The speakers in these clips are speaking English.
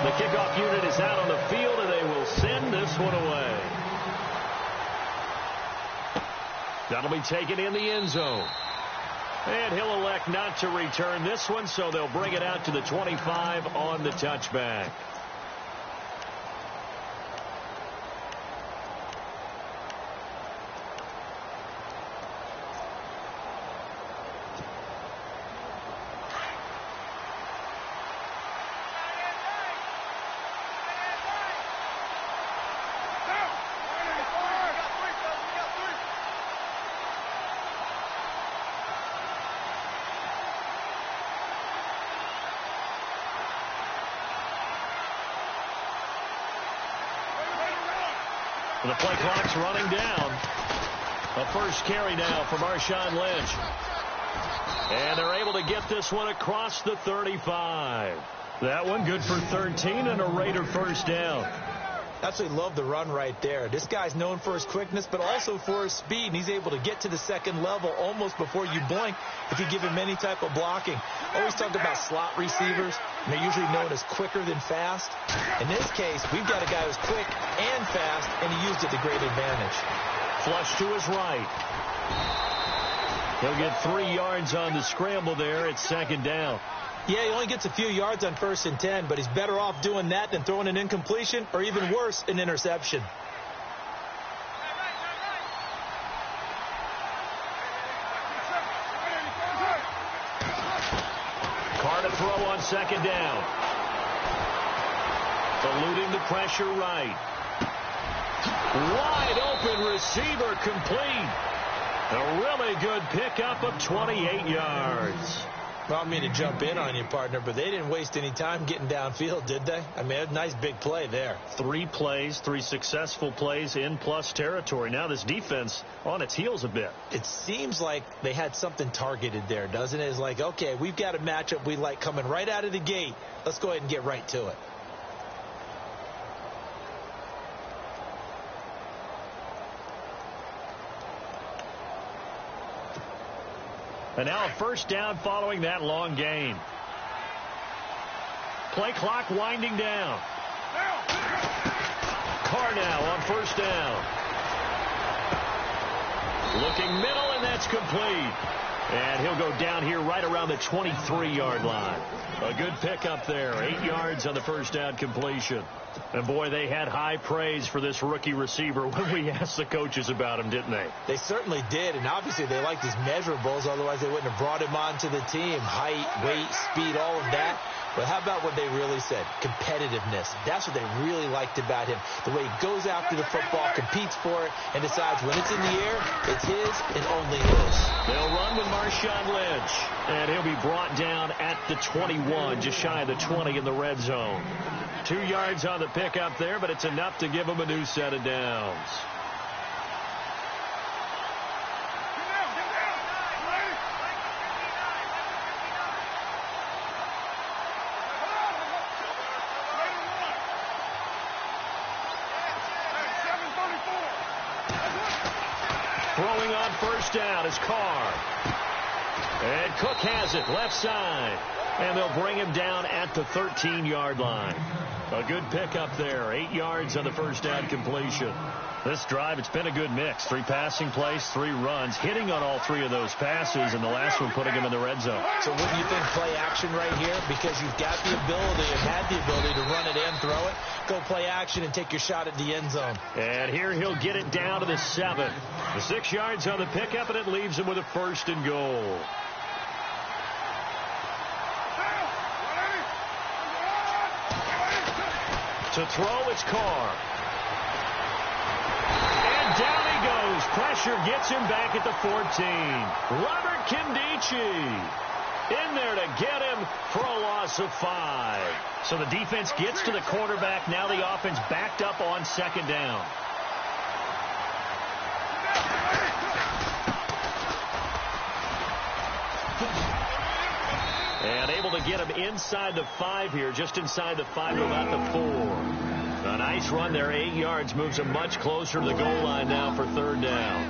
The kickoff unit is out on the field, and they will send this one away. That'll be taken in the end zone. And he'll elect not to return this one, so they'll bring it out to the 25 on the touchback. The play clock's running down. A first carry now for Marshawn Lynch. And they're able to get this one across the 35. That one good for 13 and a Raider first down. Absolutely love the run right there. This guy's known for his quickness, but also for his speed. And he's able to get to the second level almost before you blink if you give him any type of blocking. Always talked about slot receivers, and they're usually known as quicker than fast. In this case, we've got a guy who's quick and fast, and he used it to great advantage. Flush to his right. He'll get 3 yards on the scramble there at second down. Yeah, he only gets a few yards on 1st and 10, but he's better off doing that than throwing an incompletion or even worse, an interception. Carr to throw on second down. Eluding the pressure right. Wide open receiver complete. A really good pickup of 28 yards. Well, I don't mean to jump in on you, partner, but they didn't waste any time getting downfield, did they? I mean, a nice big play there. 3 plays, 3 successful plays in plus territory. Now this defense on its heels a bit. It seems like they had something targeted there, doesn't it? It's like, okay, we've got a matchup we like coming right out of the gate. Let's go ahead and get right to it. And now a first down following that long gain. Play clock winding down. Carr now on first down. Looking middle, and that's complete. And he'll go down here right around the 23-yard line. A good pickup there. 8 yards on the first down completion. And, boy, they had high praise for this rookie receiver when we asked the coaches about him, didn't they? They certainly did, and obviously they liked his measurables. Otherwise, they wouldn't have brought him onto the team. Height, weight, speed, all of that. But how about what they really said? Competitiveness. That's what they really liked about him. The way he goes after the football, competes for it, and decides when it's in the air, it's his and only his. They'll run with Marshawn Lynch, and he'll be brought down at the 21, just shy of the 20 in the red zone. 2 yards on the pickup there, but it's enough to give him a new set of downs. Throwing on first down is Carr. And Cook has it left side. And they'll bring him down at the 13-yard line. A good pickup there. 8 yards on the first down completion. This drive, it's been a good mix. 3 passing plays, 3 runs, hitting on all 3 of those passes, and the last one putting him in the red zone. So wouldn't you think play action right here? Because you've got the ability and had the ability to run it and throw it. Go play action and take your shot at the end zone. And here he'll get it down to the 7. The 6 yards on the pickup, and it leaves him with a first and goal. To throw, it's Carr. And down he goes. Pressure gets him back at the 14. Robert Kimdichie in there to get him for a loss of 5. So the defense gets to the quarterback. Now the offense backed up on second down. And able to get him inside the 5 here, just inside the 5, about the 4. A nice run there, 8 yards, moves him much closer to the goal line now for third down.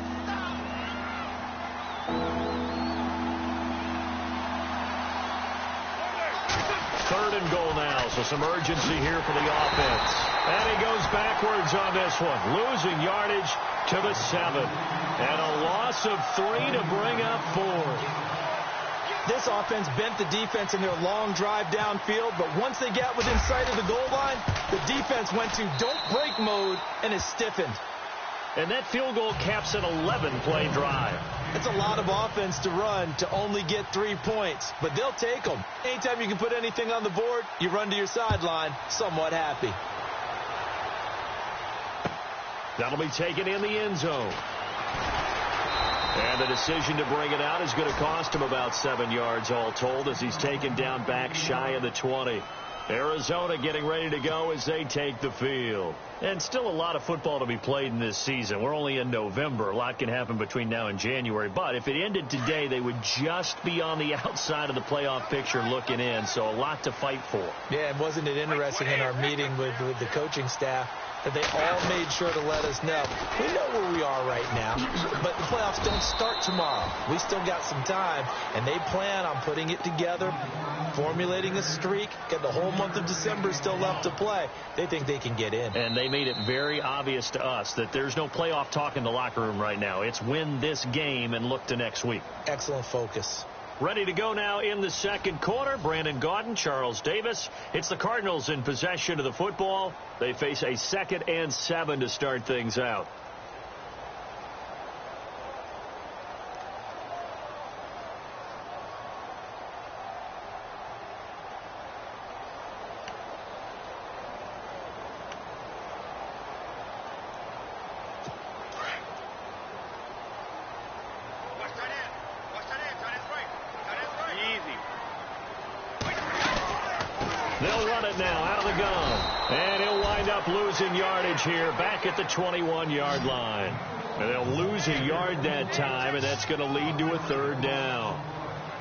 Third and goal now. now, so some urgency here for the offense. And he goes backwards on this one, losing yardage to the 7. And a loss of 3 to bring up 4. This offense bent the defense in their long drive downfield, but once they got within sight of the goal line, the defense went to don't break mode and is stiffened. And that field goal caps an 11-play drive. It's a lot of offense to run to only get 3 points, but they'll take them. Anytime you can put anything on the board, you run to your sideline somewhat happy. That'll be taken in the end zone. And the decision to bring it out is going to cost him about 7 yards all told as he's taken down back shy of the 20. Arizona getting ready to go as they take the field. And still a lot of football to be played in this season. We're only in November. A lot can happen between now and January. But if it ended today, they would just be on the outside of the playoff picture looking in. So a lot to fight for. Yeah, and wasn't it interesting in our meeting with the coaching staff that they all made sure to let us know. We know where we are right now, but the playoffs don't start tomorrow. We still got some time, and they plan on putting it together, formulating a streak, and the whole month of December is still left to play. They think they can get in. And they made it very obvious to us that there's no playoff talk in the locker room right now. It's win this game and look to next week. Excellent focus. Ready to go now in the second quarter. Brandon Gaudin, Charles Davis. It's the Cardinals in possession of the football. They face a 2nd and 7 to start things out. They'll run it now out of the gun. And he'll wind up losing yardage here back at the 21-yard line. And they'll lose a yard that time, and that's going to lead to a 3rd down.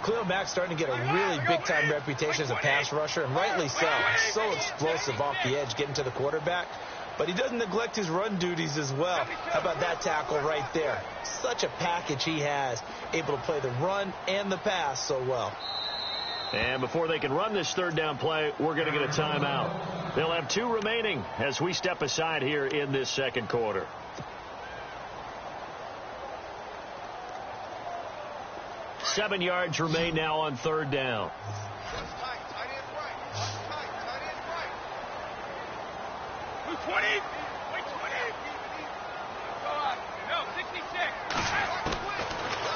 Khalil Mack's starting to get a really big-time reputation as a pass rusher, and rightly so. So explosive off the edge getting to the quarterback. But he doesn't neglect his run duties as well. How about that tackle right there? Such a package he has, able to play the run and the pass so well. And before they can run this 3rd down play, we're going to get a timeout. They'll have 2 remaining as we step aside here in this second quarter. Seven yards remain now on 3rd down.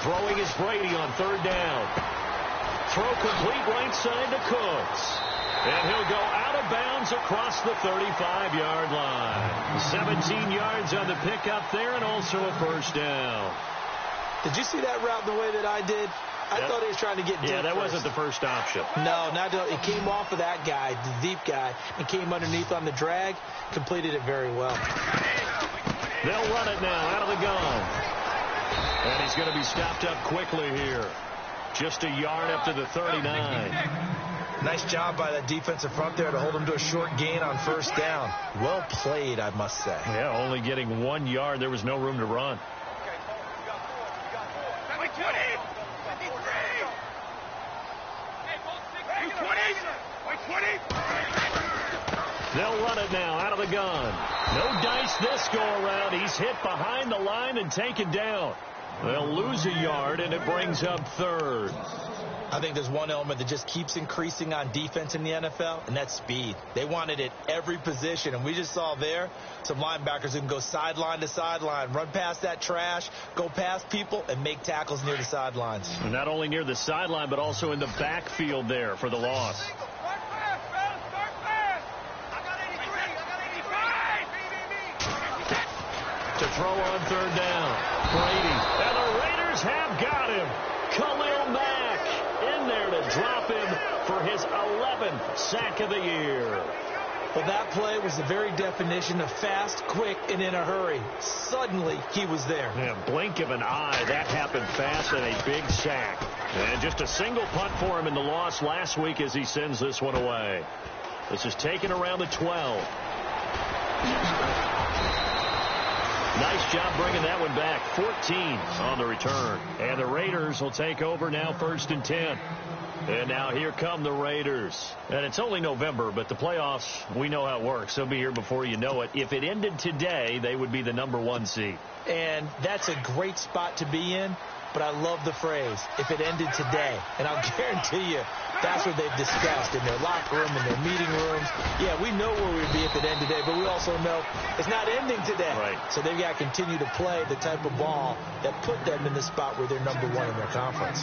Throwing is Brady on 3rd down. Throw complete right side to Cooks. And he'll go out of bounds across the 35-yard line. 17 yards on the pickup there and also a 1st down. Did you see that route the way that I did? I thought he was trying to get deep. Yeah, that first. wasn't the first option. No, it came off of that guy, the deep guy, and came underneath on the drag. Completed it very well. They'll run it now out of the gun. And he's going to be stopped up quickly here. Just a yard up to the 39. Nice job by that defensive front there to hold him to a short gain on 1st down. Well played, I must say. Yeah, only getting 1 yard. There was no room to run. They'll run it now out of the gun. No dice this go around. He's hit behind the line and taken down. They'll lose a yard, and it brings up 3rd. I think there's one element that just keeps increasing on defense in the NFL, and that's speed. They want it at every position, and we just saw there some linebackers who can go sideline to sideline, run past that trash, go past people, and make tackles near the sidelines. And not only near the sideline, but also in the backfield there for the loss. To throw on 3rd down. Brady. And the Raiders have got him. Khalil Mack in there to drop him for his 11th sack of the year. Well, that play was the very definition of fast, quick, and in a hurry. Suddenly, he was there. Yeah, blink of an eye. That happened fast and a big sack. And just a single punt for him in the loss last week as he sends this one away. This is taken around the 12. Nice job bringing that one back. 14 on the return. And the Raiders will take over now, 1st and 10. And now here come the Raiders. And it's only November, but the playoffs, we know how it works. They'll be here before you know it. If it ended today, they would be the #1 seed. And that's a great spot to be in. But I love the phrase, if it ended today. And I'll guarantee you, that's what they've discussed in their locker room, in their meeting rooms. Yeah, we know where we'd be if it ended today, but we also know it's not ending today. Right. So they've got to continue to play the type of ball that put them in the spot where they're #1 in their conference.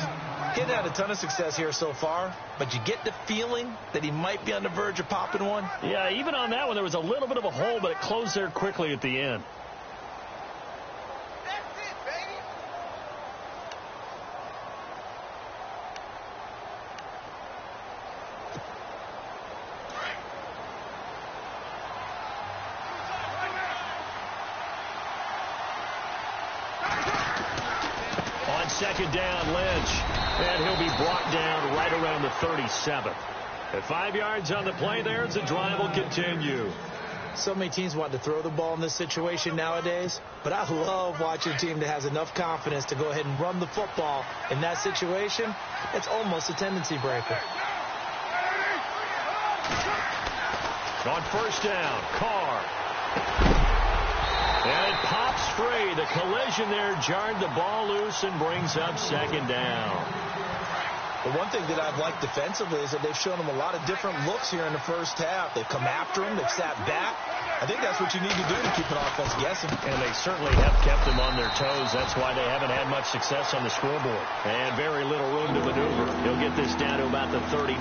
Getting had a ton of success here so far, but you get the feeling that he might be on the verge of popping one. Yeah, even on that one, there was a little bit of a hole, but it closed there quickly at the end. Second down, Lynch, and he'll be brought down right around the 37. At 5 yards on the play there, the drive will continue. So many teams want to throw the ball in this situation nowadays, but I love watching a team that has enough confidence to go ahead and run the football. In that situation, it's almost a tendency breaker. On 1st down, Carr. And it pops free. The collision there jarred the ball loose and brings up 2nd down. The one thing that I've liked defensively is that they've shown them a lot of different looks here in the first half. They've come after him. They've sat back. I think that's what you need to do to keep an offense guessing. And they certainly have kept them on their toes. That's why they haven't had much success on the scoreboard. And very little room to maneuver. He'll get this down to about the 39.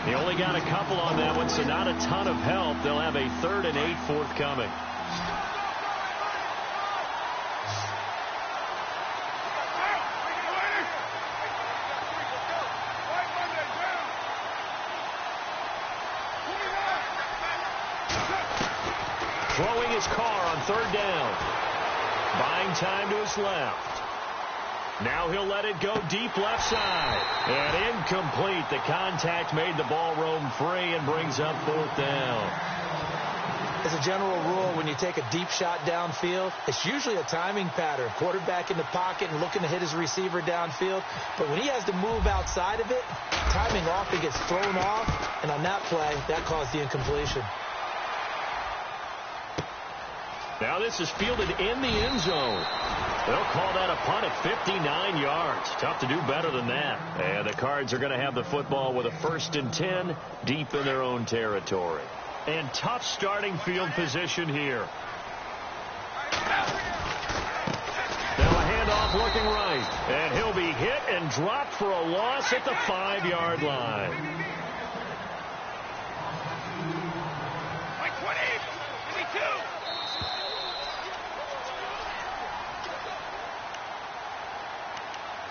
He only got a couple on that one, so not a ton of help. They'll have a 3rd and 8 forthcoming. Throwing his Carr on 3rd down. Buying time to his left. Now he'll let it go deep left side. And incomplete. The contact made the ball roam free and brings up 4th down. As a general rule, when you take a deep shot downfield, it's usually a timing pattern. Quarterback in the pocket and looking to hit his receiver downfield. But when he has to move outside of it, timing often gets thrown off. And on that play, that caused the incompletion. Now this is fielded in the end zone. They'll call that a punt at 59 yards. Tough to do better than that. And the Cards are going to have the football with a 1st and 10 deep in their own territory. And tough starting field position here. Now a handoff looking right. And he'll be hit and dropped for a loss at the 5-yard line.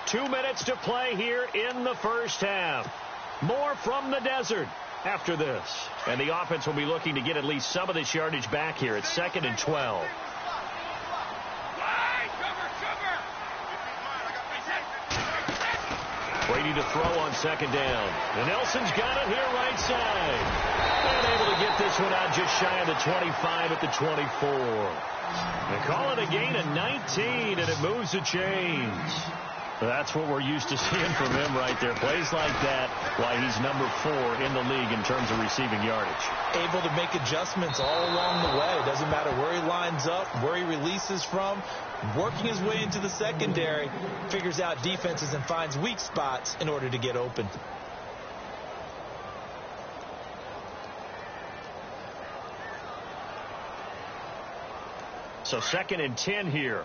2 minutes to play here in the first half. More from the desert after this. And the offense will be looking to get at least some of this yardage back here at 2nd and 12. Brady to throw on 2nd down. And Nelson's got it here right side. And able to get this one out just shy of the 25 at the 24. They call it a gain of 19, and it moves the chains. That's what we're used to seeing from him right there. Plays like that, why he's #4 in the league in terms of receiving yardage. Able to make adjustments all along the way. Doesn't matter where he lines up, where he releases from. Working his way into the secondary, figures out defenses and finds weak spots in order to get open. So 2nd and 10 here.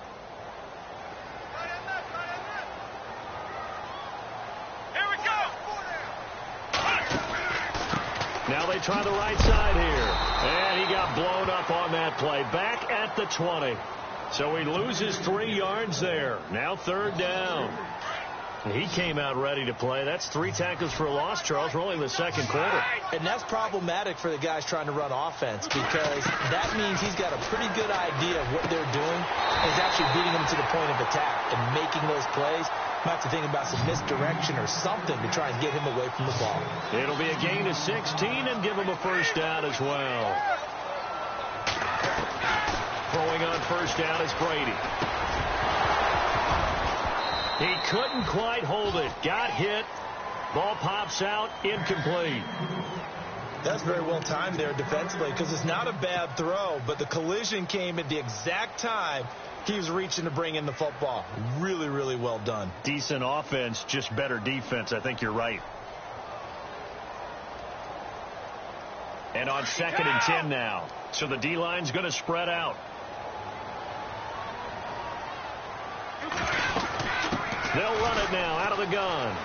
Now they try the right side here. And he got blown up on that play. Back at the 20. So he loses 3 yards there. Now 3rd down. He came out ready to play. That's 3 tackles for a loss, Charles. We're only in the 2nd quarter. And that's problematic for the guys trying to run offense because that means he's got a pretty good idea of what they're doing. And he's actually beating them to the point of attack and making those plays. Might have to think about some misdirection or something to try and get him away from the ball. It'll be a gain of 16 and give him a 1st down as well. Throwing on first down is Brady. He couldn't quite hold it. Got hit. Ball pops out. Incomplete. That's very well timed there defensively because it's not a bad throw, but the collision came at the exact time he was reaching to bring in the football. Really, really well done. Decent offense, just better defense. I think you're right. And on 2nd and 10 now. So the D-line's going to spread out. They'll run it now out of the gun.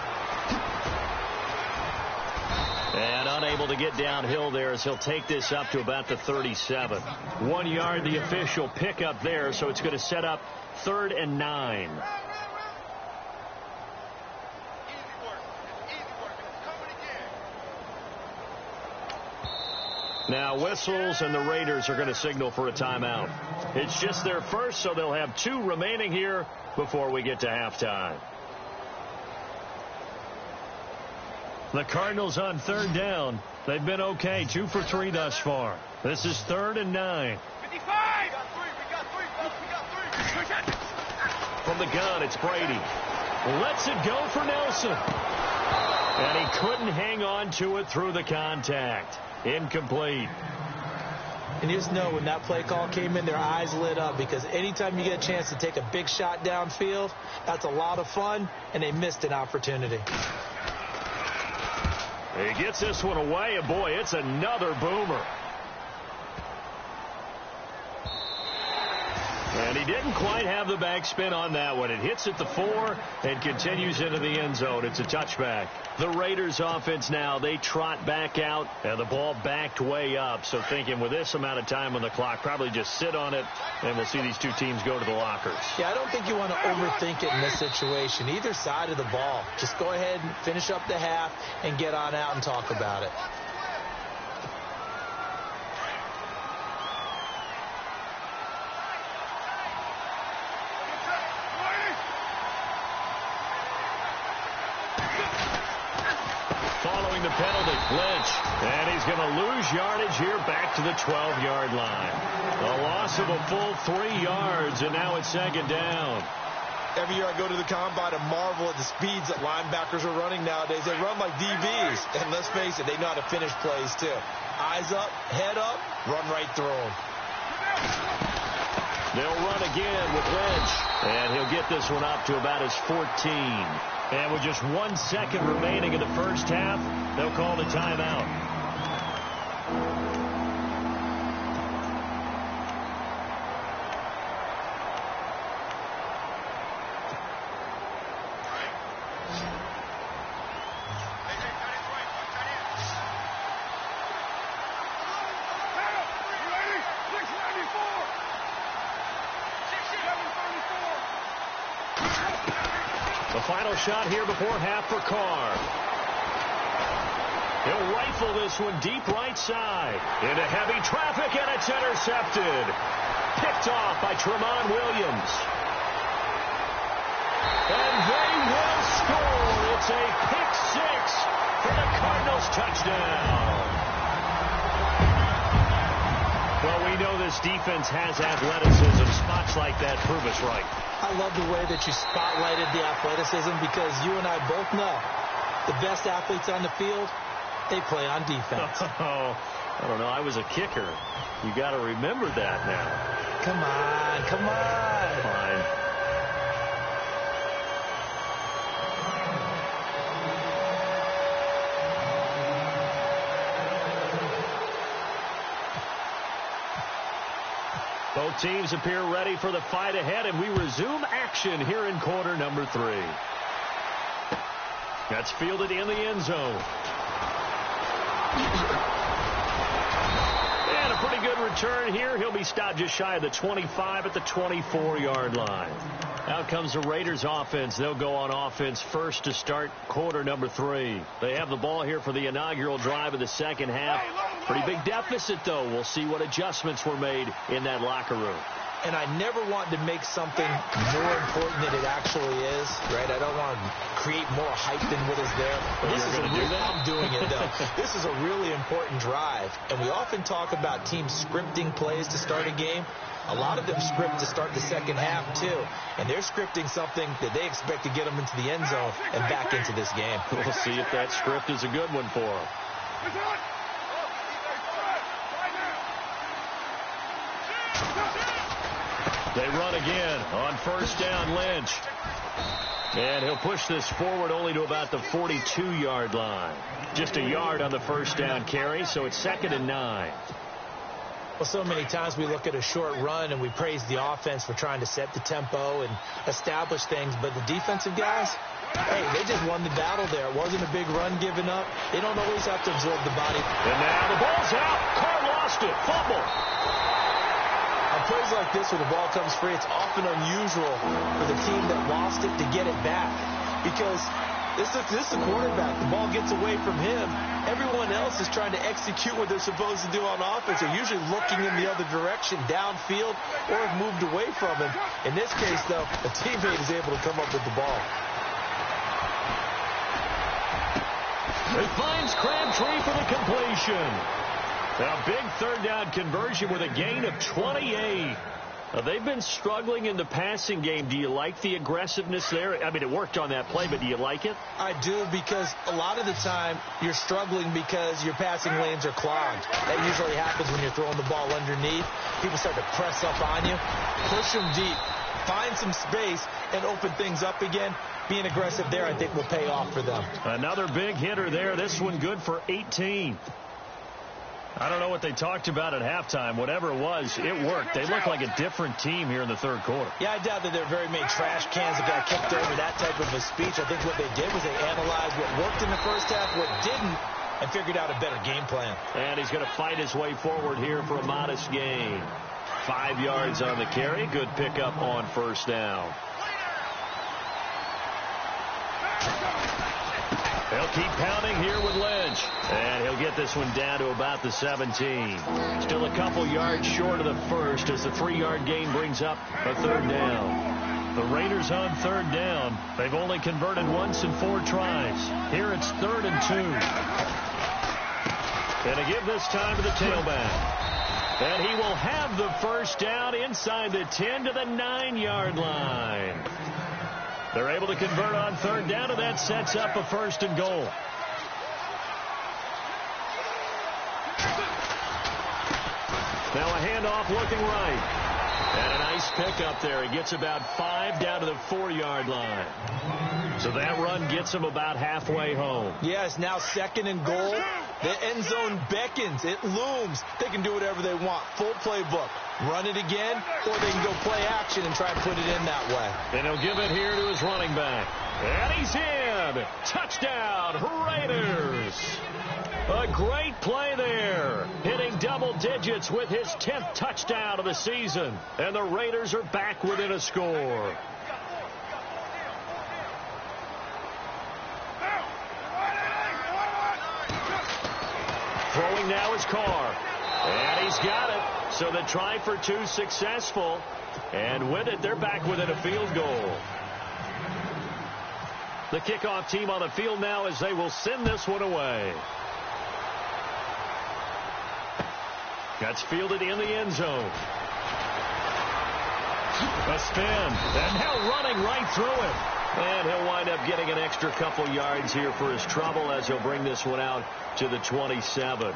And unable to get downhill there as he'll take this up to about the 37. 1 yard, the official pickup there, so it's going to set up 3rd and 9. Now whistles, and the Raiders are going to signal for a timeout. It's just their first, so they'll have 2 remaining here before we get to halftime. The Cardinals on 3rd down. They've been okay, 2 for 3 thus far. This is 3rd and 9. 55! From the gun, it's Brady. Lets it go for Nelson. And he couldn't hang on to it through the contact. Incomplete. And you just know when that play call came in, their eyes lit up because anytime you get a chance to take a big shot downfield, that's a lot of fun, and they missed an opportunity. He gets this one away, and boy, it's another boomer. And he didn't quite have the backspin on that one. It hits at the 4 and continues into the end zone. It's a touchback. The Raiders offense now, they trot back out, and the ball backed way up. So thinking with this amount of time on the clock, probably just sit on it, and we'll see these 2 teams go to the lockers. Yeah, I don't think you want to overthink it in this situation. Either side of the ball. Just go ahead and finish up the half and get on out and talk about it. Following the penalty, Lynch. And he's going to lose yardage here back to the 12-yard line. A loss of a full 3 yards, and now it's 2nd down. Every year I go to the combine and marvel at the speeds that linebackers are running nowadays. They run like DBs. And let's face it, they know how to finish plays too. Eyes up, head up, run right through them. They'll run again with Lynch. And he'll get this one up to about his 14. And with just 1 second remaining in the first half, they'll call the timeout. The final shot here before half for Carr. He'll rifle this one deep right side. Into heavy traffic, and it's intercepted. Picked off by Tramon Williams. And they will score. It's a pick 6 for the Cardinals touchdown. Well, we know this defense has athleticism. Spots like that prove us right. I love the way that you spotlighted the athleticism because you and I both know the best athletes on the field, they play on defense. Oh, I don't know. I was a kicker. You got to remember that now. Come on, come on. Fine. Both teams appear ready for the fight ahead, and we resume action here in quarter number 3. That's fielded in the end zone. And a pretty good return here. He'll be stopped just shy of the 25 at the 24-yard line. Out comes the Raiders offense. They'll go on offense first to start quarter number 3. They have the ball here for the inaugural drive of the second half. Pretty big deficit, though. We'll see what adjustments were made in that locker room. and I never want to make something more important than it actually is, right? I don't want to create more hype than what is there. But this is I'm doing it, though. This is a really important drive, and we often talk about teams scripting plays to start a game. A lot of them script to start the second half, too. And they're scripting something that they expect to get them into the end zone and back into this game. We'll see if that script is a good one for them. They run again on first down, Lynch. And he'll push this forward only to about the 42-yard line. Just a yard on the first down carry, so it's 2nd and 9. Well, so many times we look at a short run and we praise the offense for trying to set the tempo and establish things, but the defensive guys, hey, they just won the battle there. It wasn't a big run given up. They don't always have to absorb the body. And now the ball's out. Carr lost it. Fumble. On plays like this where the ball comes free, it's often unusual for the team that lost it to get it back because this is the quarterback. The ball gets away from him. Everyone else is trying to execute what they're supposed to do on offense. They're usually looking in the other direction, downfield, or have moved away from him. In this case, though, a teammate is able to come up with the ball. He finds Crabtree for the completion. Now, big third down conversion with a gain of 28. They've been struggling in the passing game. Do you like the aggressiveness there? I mean, it worked on that play, but do you like it? I do, because a lot of the time you're struggling because your passing lanes are clogged. That usually happens when you're throwing the ball underneath. People start to press up on you. Push them deep. Find some space and open things up again. Being aggressive there, I think, will pay off for them. Another big hitter there. This one good for 18. I don't know what they talked about at halftime. Whatever it was, it worked. They look like a different team here in the third quarter. Yeah, I doubt that there are very many trash cans that got kicked over, that type of a speech. I think what they did was they analyzed what worked in the first half, what didn't, and figured out a better game plan. And he's going to fight his way forward here for a modest gain. 5 yards on the carry. Good pickup on first down. They'll keep pounding here with Lynch. And he'll get this one down to about the 17. Still a couple yards short of the first as the 3-yard gain brings up a third down. The Raiders on third down. They've only converted once in 4 tries. Here it's 3rd and 2. And to give this time to the tailback. And he will have the first down inside the 10 to the 9-yard line. They're able to convert on third down, and that sets up a 1st and goal. Now a handoff looking right. And a nice pickup there. He gets about 5 down to the 4-yard line. So that run gets him about halfway home. Yes, now 2nd and goal. The end zone beckons. It looms. They can do whatever they want. Full playbook. Run it again, or they can go play action and try and put it in that way. And he'll give it here to his running back. And he's in. Touchdown, Raiders. A great play there. Hitting double digits with his 10th touchdown of the season. And the Raiders are back within a score. Throwing now is Carr. And he's got it. So the try for 2 successful. And with it, they're back within a field goal. The kickoff team on the field now as they will send this one away. That's fielded in the end zone. A spin. And now running right through it. And he'll wind up getting an extra couple yards here for his trouble as he'll bring this one out to the 27.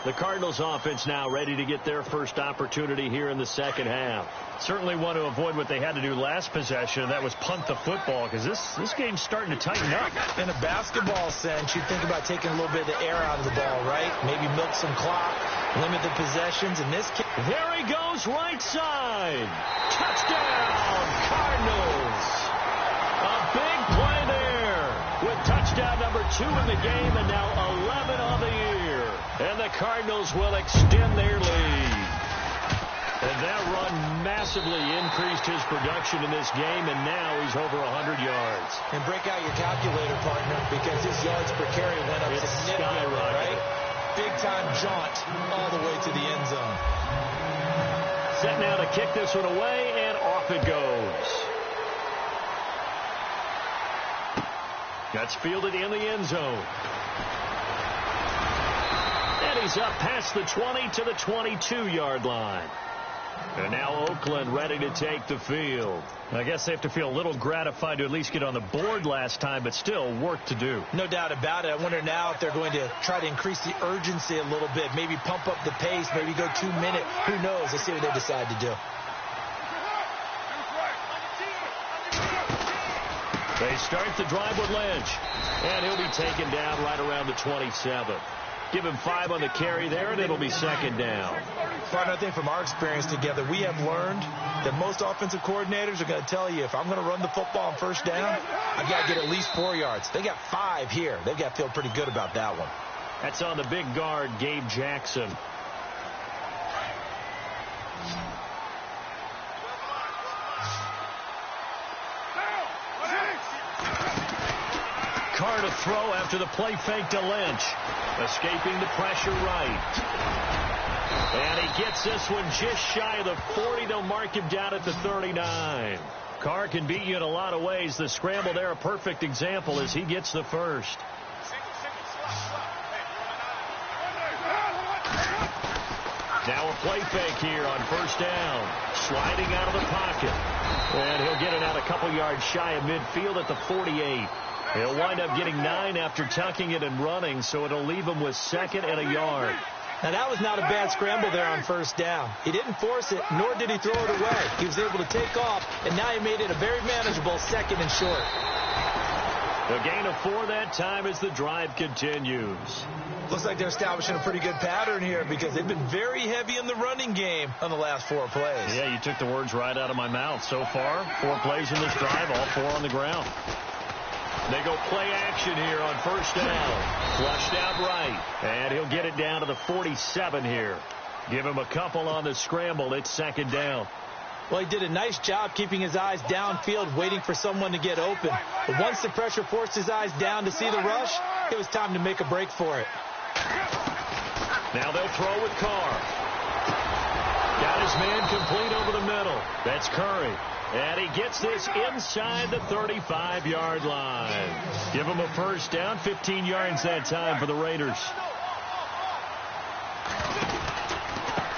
The Cardinals offense now ready to get their first opportunity here in the second half. Certainly want to avoid what they had to do last possession, and that was punt the football, because this game's starting to tighten up. In a basketball sense, you think about taking a little bit of the air out of the ball, right? Maybe milk some clock, limit the possessions. In this case, there he goes, right side. Touchdown, Cardinals. A big play there with touchdown number 2 in the game, and now 11 on the year. And the Cardinals will extend their lead. And that run massively increased his production in this game, and now he's over 100 yards. And break out your calculator, partner, because his yards per carry went up significantly, right? Big-time jaunt all the way to the end zone. set now to kick this one away, and off it goes. That's fielded in the end zone. And he's up past the 20 to the 22-yard line. And now Oakland ready to take the field. I guess they have to feel a little gratified to at least get on the board last time, but still work to do. No doubt about it. I wonder now if they're going to try to increase the urgency a little bit, maybe pump up the pace, maybe go 2 minutes. Who knows? Let's see what they decide to do. They start the drive with Lynch, and he'll be taken down right around the 27. Give him 5 on the carry there, and it'll be second down. Partner, I think from our experience together, we have learned that most offensive coordinators are going to tell you, if I'm going to run the football on first down, I've got to get at least 4 yards. They got 5 here. They've got to feel pretty good about that one. That's on the big guard, Gabe Jackson. Carr to throw after the play fake to Lynch. Escaping the pressure right. And he gets this one just shy of the 40. They'll mark him down at the 39. Carr can beat you in a lot of ways. The scramble there, a perfect example as he gets the first. Now a play fake here on first down. Sliding out of the pocket. And he'll get it out a couple yards shy of midfield at the 48. He'll wind up getting 9 after tucking it and running, so it'll leave him with 2nd and a yard. Now, that was not a bad scramble there on first down. He didn't force it, nor did he throw it away. He was able to take off, and now he made it a very manageable 2nd and short. A gain of 4 that time as the drive continues. Looks like they're establishing a pretty good pattern here because they've been very heavy in the running game on the last 4 plays. Yeah, you took the words right out of my mouth. So far, 4 plays in this drive, all 4 on the ground. They go play action here on first down. Flushed out right. And he'll get it down to the 47 here. Give him a couple on the scramble. It's 2nd down. Well, he did a nice job keeping his eyes downfield, waiting for someone to get open. But once the pressure forced his eyes down to see the rush, it was time to make a break for it. Now they'll throw with Carr. Got his man complete over the middle. That's Curry. And he gets this inside the 35-yard line. Give him a first down, 15 yards that time for the Raiders.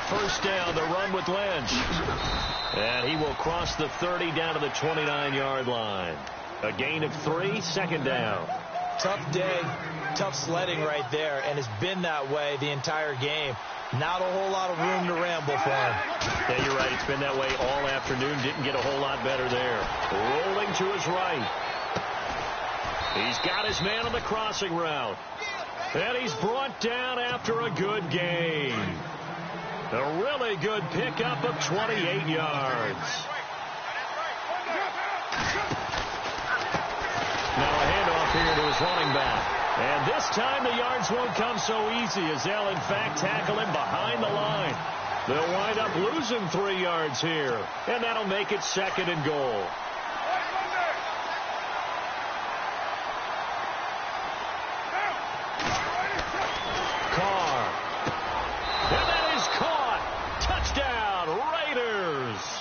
First down, the run with Lynch. And he will cross the 30 down to the 29-yard line. A gain of 3, 2nd down. Tough day, tough sledding right there, and it's been that way the entire game. Not a whole lot of room to ramble for him. Yeah, you're right. It's been that way all afternoon. Didn't get a whole lot better there. Rolling to his right. He's got his man on the crossing route. And he's brought down after a good gain. A really good pickup of 28 yards. Now a handoff here to his running back. And this time the yards won't come so easy as they'll, in fact, tackle him behind the line. They'll wind up losing 3 yards here. And that'll make it 2nd and goal. Carr. And that is caught. Touchdown, Raiders.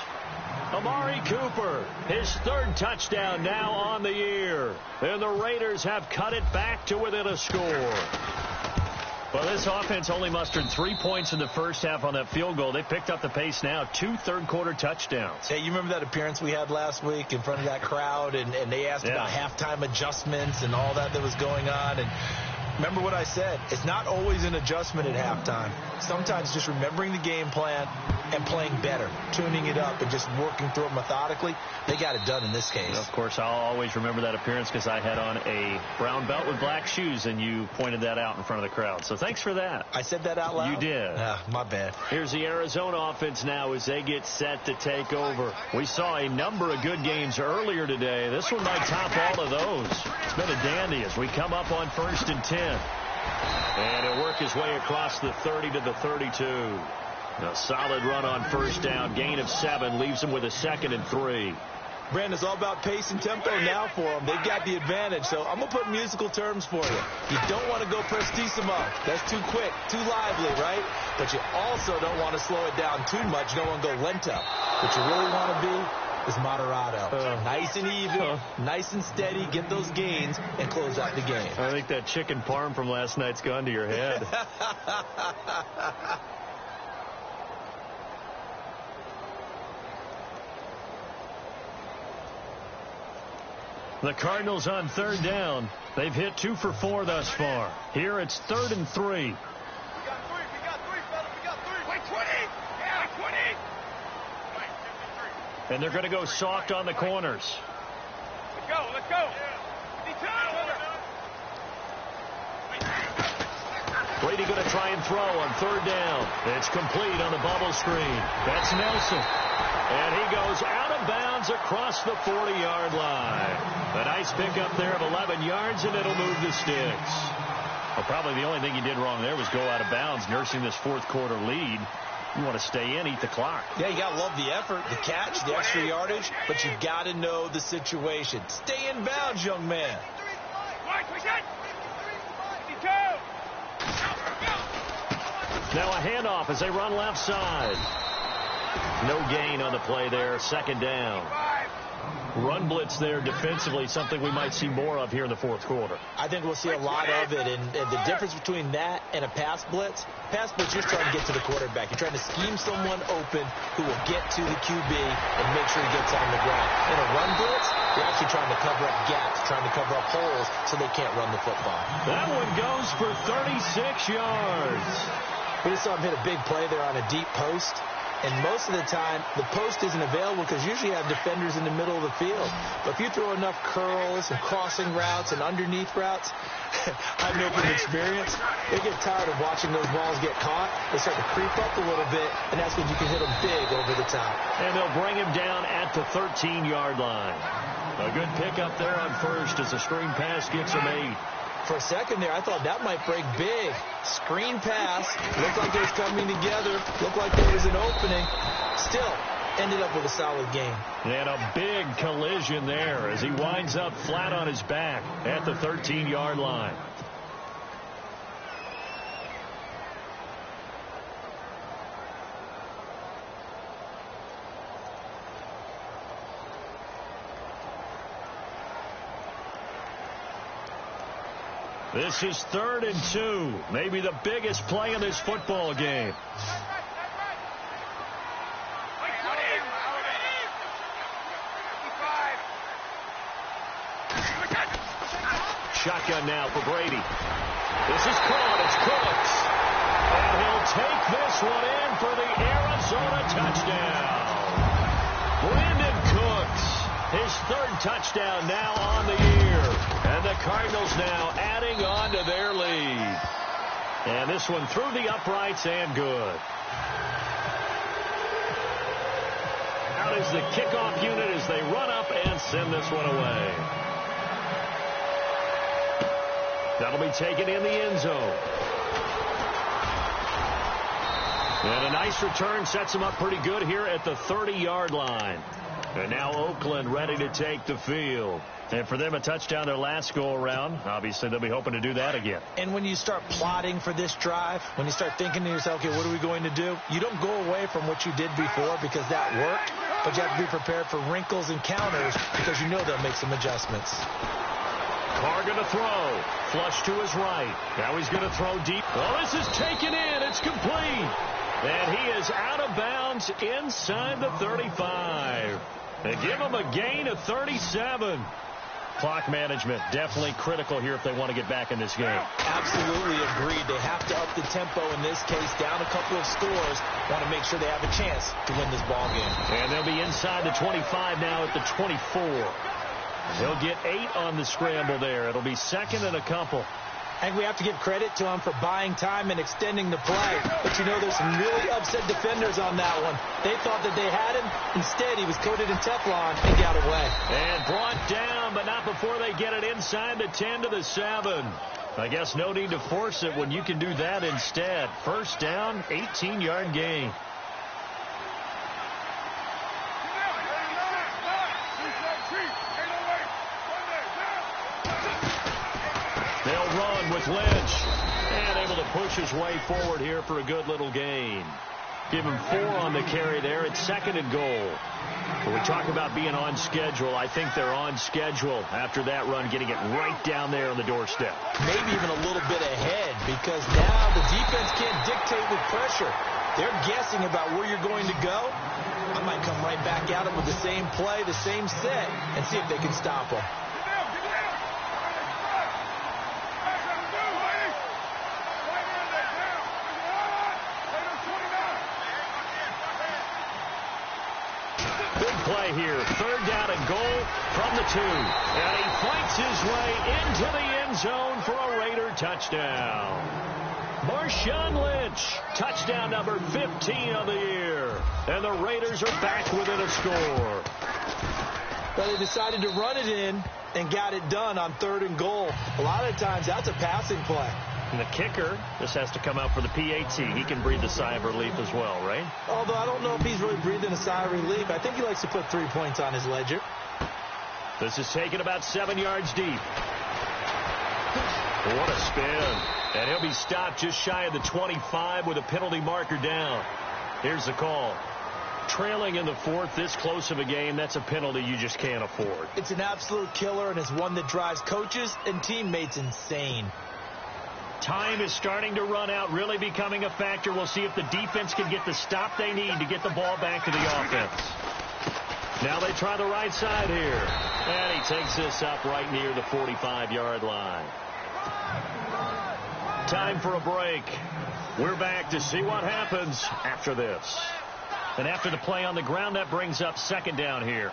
Amari Cooper, his 3rd touchdown now on the year. And the Raiders have cut it back to within a score. Well, this offense only mustered 3 points in the first half on that field goal. They picked up the pace now, 2 third-quarter touchdowns. Hey, you remember that appearance we had last week in front of that crowd, and they asked about halftime adjustments and all that was going on, and remember what I said. It's not always an adjustment at halftime. Sometimes just remembering the game plan and playing better, tuning it up and just working through it methodically. They got it done in this case. Of course, I'll always remember that appearance because I had on a brown belt with black shoes, and you pointed that out in front of the crowd. So thanks for that. I said that out loud? You did. My bad. Here's the Arizona offense now as they get set to take over. We saw a number of good games earlier today. This one might top all of those. It's been a dandy as we come up on 1st and 10. And he'll work his way across the 30 to the 32. A solid run on first down. Gain of 7 leaves him with a 2nd and 3. Brandon, it's all about pace and tempo now for them. They've got the advantage. So I'm going to put musical terms for you. You don't want to go prestissimo. That's too quick, too lively, right? But you also don't want to slow it down too much. You don't want to go lento. What you really want to be is moderato. Nice and even, nice and steady. Get those gains and close out the game. I think that chicken parm from last night's gone to your head. The Cardinals on third down. They've hit 2 for 4 thus far. Here it's 3rd and 3. We got 3, fella. We got 3. Like 20. Yeah, 20. And they're going to go soft on the corners. Let's go. Brady going to try and throw on third down. It's complete on the bubble screen. That's Nelson. And he goes out of bounds across the 40-yard line. A nice pickup there of 11 yards, and it'll move the sticks. Well, probably the only thing he did wrong there was go out of bounds, nursing this fourth quarter lead. You want to stay in, eat the clock. Yeah, you got to love the effort, the catch, the extra yardage, but you got to know the situation. Stay in bounds, young man. Now a handoff as they run left side. No gain on the play there. 2nd down. Run blitz there defensively, something we might see more of here in the fourth quarter. I think we'll see a lot of it, and the difference between that and a pass blitz, you're trying to get to the quarterback. You're trying to scheme someone open who will get to the QB and make sure he gets on the ground. In a run blitz, you're actually trying to cover up gaps, trying to cover up holes so they can't run the football. That one goes for 36 yards. We just saw him hit a big play there on a deep post. And most of the time, the post isn't available because usually you have defenders in the middle of the field. But if you throw enough curls and crossing routes and underneath routes, I know from experience, they get tired of watching those balls get caught. They start to creep up a little bit, and that's when you can hit them big over the top. And they'll bring him down at the 13-yard line. A good pickup there on first as the screen pass gets him 8. For a second there, I thought that might break big. Screen pass. Looked like it was coming together. Looked like there was an opening. Still, ended up with a solid game. And a big collision there as he winds up flat on his back at the 13-yard line. This is 3rd and 2. Maybe the biggest play in this football game. Shotgun now for Brady. This is caught. It's Cooks. And he'll take this one in for the Arizona touchdown. Brandon Cooks, his 3rd touchdown now on the year. And the Cardinals now adding on to their lead. And this one through the uprights and good. Out is the kickoff unit as they run up and send this one away. That'll be taken in the end zone. And a nice return sets them up pretty good here at the 30-yard line. And now Oakland ready to take the field. And for them, a touchdown their last go-around. Obviously, they'll be hoping to do that again. And when you start plotting for this drive, when you start thinking to yourself, okay, what are we going to do? You don't go away from what you did before because that worked. But you have to be prepared for wrinkles and counters because you know they'll make some adjustments. Carr going to throw. Flush to his right. Now he's going to throw deep. Well, this is taken in. It's complete. And he is out of bounds inside the 35. They give him a gain of 37. Clock management definitely critical here if they want to get back in this game. Absolutely agreed. They have to up the tempo in this case, down a couple of scores. Want to make sure they have a chance to win this ball game. And they'll be inside the 25 now at the 24. They'll get 8 on the scramble there. It'll be 2nd and a couple. I think we have to give credit to him for buying time and extending the play. But, you know, there's some really upset defenders on that one. They thought that they had him. Instead, he was coated in Teflon and got away. And brought down, but not before they get it inside the 10 to the 7. I guess no need to force it when you can do that instead. First down, 18-yard gain. with Lynch. And able to push his way forward here for a good little gain. Give him 4 on the carry there. It's 2nd and goal. When we talk about being on schedule, I think they're on schedule after that run, getting it right down there on the doorstep. Maybe even a little bit ahead, because now the defense can't dictate with pressure. They're guessing about where you're going to go. I might come right back at them with the same play, the same set, and see if they can stop them. Play here, 3rd down and goal from the 2. And he fights his way into the end zone for a Raider touchdown. Marshawn Lynch, touchdown number 15 of the year. And the Raiders are back within a score. But they decided to run it in and got it done on 3rd and goal. A lot of times that's a passing play. And the kicker, this has to come out for the PAT. He can breathe a sigh of relief as well, right? Although I don't know if he's really breathing a sigh of relief. I think he likes to put 3 points on his ledger. This is taken about 7 yards deep. What a spin. And he'll be stopped just shy of the 25 with a penalty marker down. Here's the call. Trailing in the 4th, this close of a game, that's a penalty you just can't afford. It's an absolute killer, and it's one that drives coaches and teammates insane. Time is starting to run out, really becoming a factor. We'll see if the defense can get the stop they need to get the ball back to the offense. Now they try the right side here. And he takes this up right near the 45-yard line. Time for a break. We're back to see what happens after this. And after the play on the ground, that brings up 2nd down here.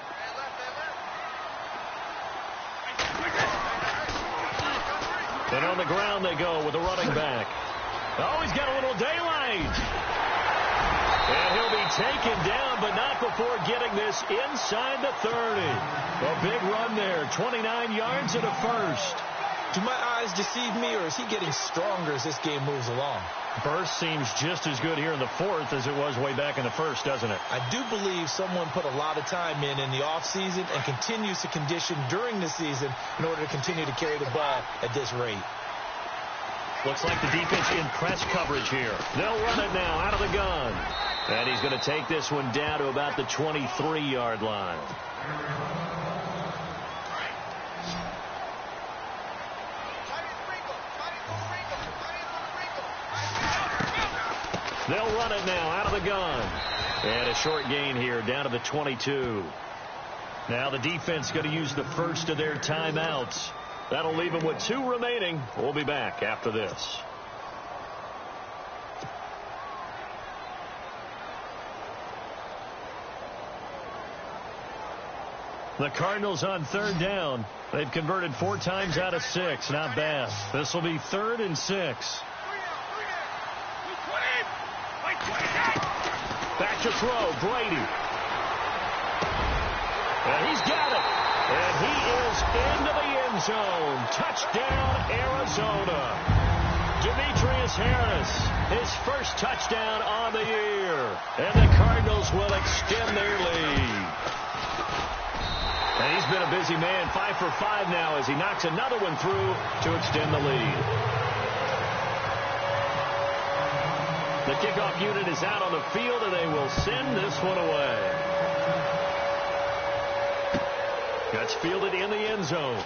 And on the ground they go with a running back. Oh, he's got a little daylight. And he'll be taken down, but not before getting this inside the 30. A big run there, 29 yards and a first. Do my eyes deceive me, or is he getting stronger as this game moves along? Burst seems just as good here in the 4th as it was way back in the 1st, doesn't it? I do believe someone put a lot of time in the offseason and continues to condition during the season in order to continue to carry the ball at this rate. Looks like the defense in press coverage here. They'll run it now out of the gun. And he's going to take this one down to about the 23-yard line. They'll run it now out of the gun. And a short gain here down to the 22. Now the defense going to use the first of their timeouts. That'll leave them with 2 remaining. We'll be back after this. The Cardinals on 3rd down. They've converted 4 times out of 6. Not bad. This will be 3rd and 6. Back to throw, Brady. And he's got it. And he is into the end zone. Touchdown, Arizona. Demetrius Harris, his first touchdown on the year. And the Cardinals will extend their lead. And he's been a busy man, 5 for 5 now as he knocks another one through to extend the lead. The kickoff unit is out on the field, and they will send this one away. That's fielded in the end zone.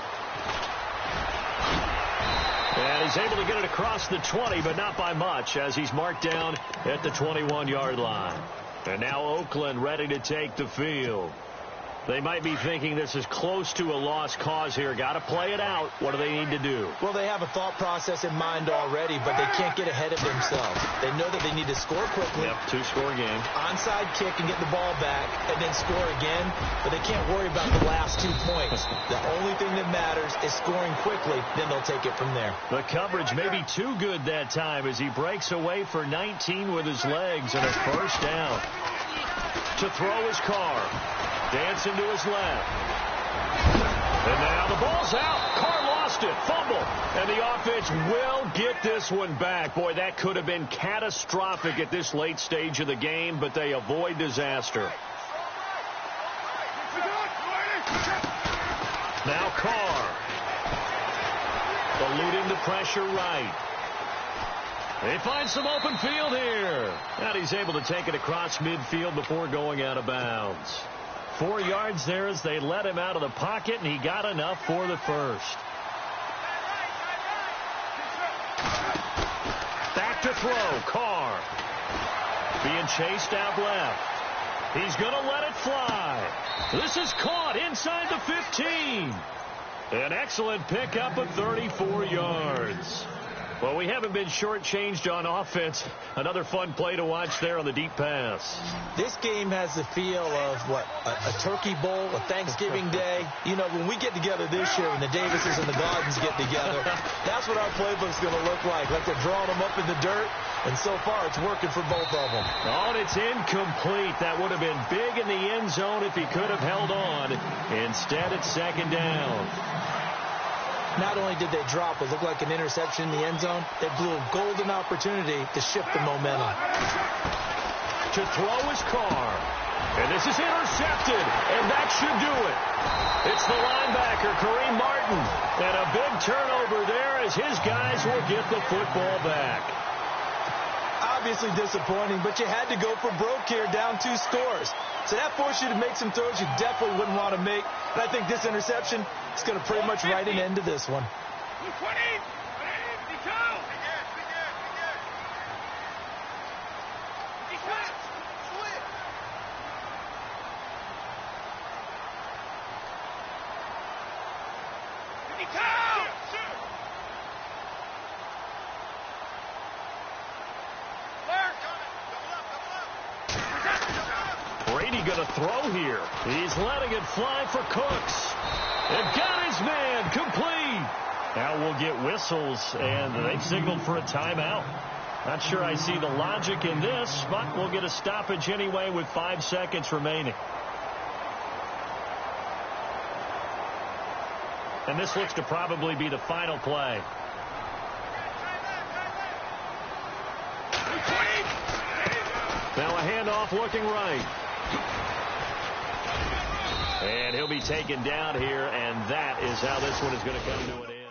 And he's able to get it across the 20, but not by much, as he's marked down at the 21-yard line. And now Oakland ready to take the field. They might be thinking this is close to a lost cause here. Got to play it out. What do they need to do? Well, they have a thought process in mind already, but they can't get ahead of themselves. They know that they need to score quickly. Yep, 2-score game. Onside kick and get the ball back and then score again, but they can't worry about the last 2 points. The only thing that matters is scoring quickly, then they'll take it from there. The coverage may be too good that time as he breaks away for 19 with his legs and a first down. To throw his Carr. Dancing to his left. And now the ball's out. Carr lost it. Fumble. And the offense will get this one back. Boy, that could have been catastrophic at this late stage of the game, but they avoid disaster. Now Carr. The eluding the pressure right. They find some open field here. And he's able to take it across midfield before going out of bounds. 4 yards there as they let him out of the pocket, and he got enough for the first. Back to throw. Carr being chased out left. He's going to let it fly. This is caught inside the 15. An excellent pickup of 34 yards. Well, we haven't been shortchanged on offense. Another fun play to watch there on the deep pass. This game has the feel of, a turkey bowl, a Thanksgiving day. You know, when we get together this year, when the Davises and the Gardens get together, that's what our playbook's going to look like. Like they're drawing them up in the dirt, and so far it's working for both of them. Oh, and it's incomplete. That would have been big in the end zone if he could have held on. Instead, it's second down. Not only did they drop what looked like an interception in the end zone, they blew a golden opportunity to shift the momentum. To throw his Carr. And this is intercepted, and that should do it. It's the linebacker, Kareem Martin. And a big turnover there as his guys will get the football back. Obviously disappointing, but you had to go for broke here, down 2 scores. So that forced you to make some throws you definitely wouldn't want to make. But I think this interception is going to pretty much write an end to this one. 20, 52. Brady going to throw here. He's letting it fly for Cooks. They've got his man complete. Now we'll get whistles, and they've signaled for a timeout. Not sure I see the logic in this, but we'll get a stoppage anyway with 5 seconds remaining. And this looks to probably be the final play. Now a handoff looking right. And he'll be taken down here, and that is how this one is going to come to an end.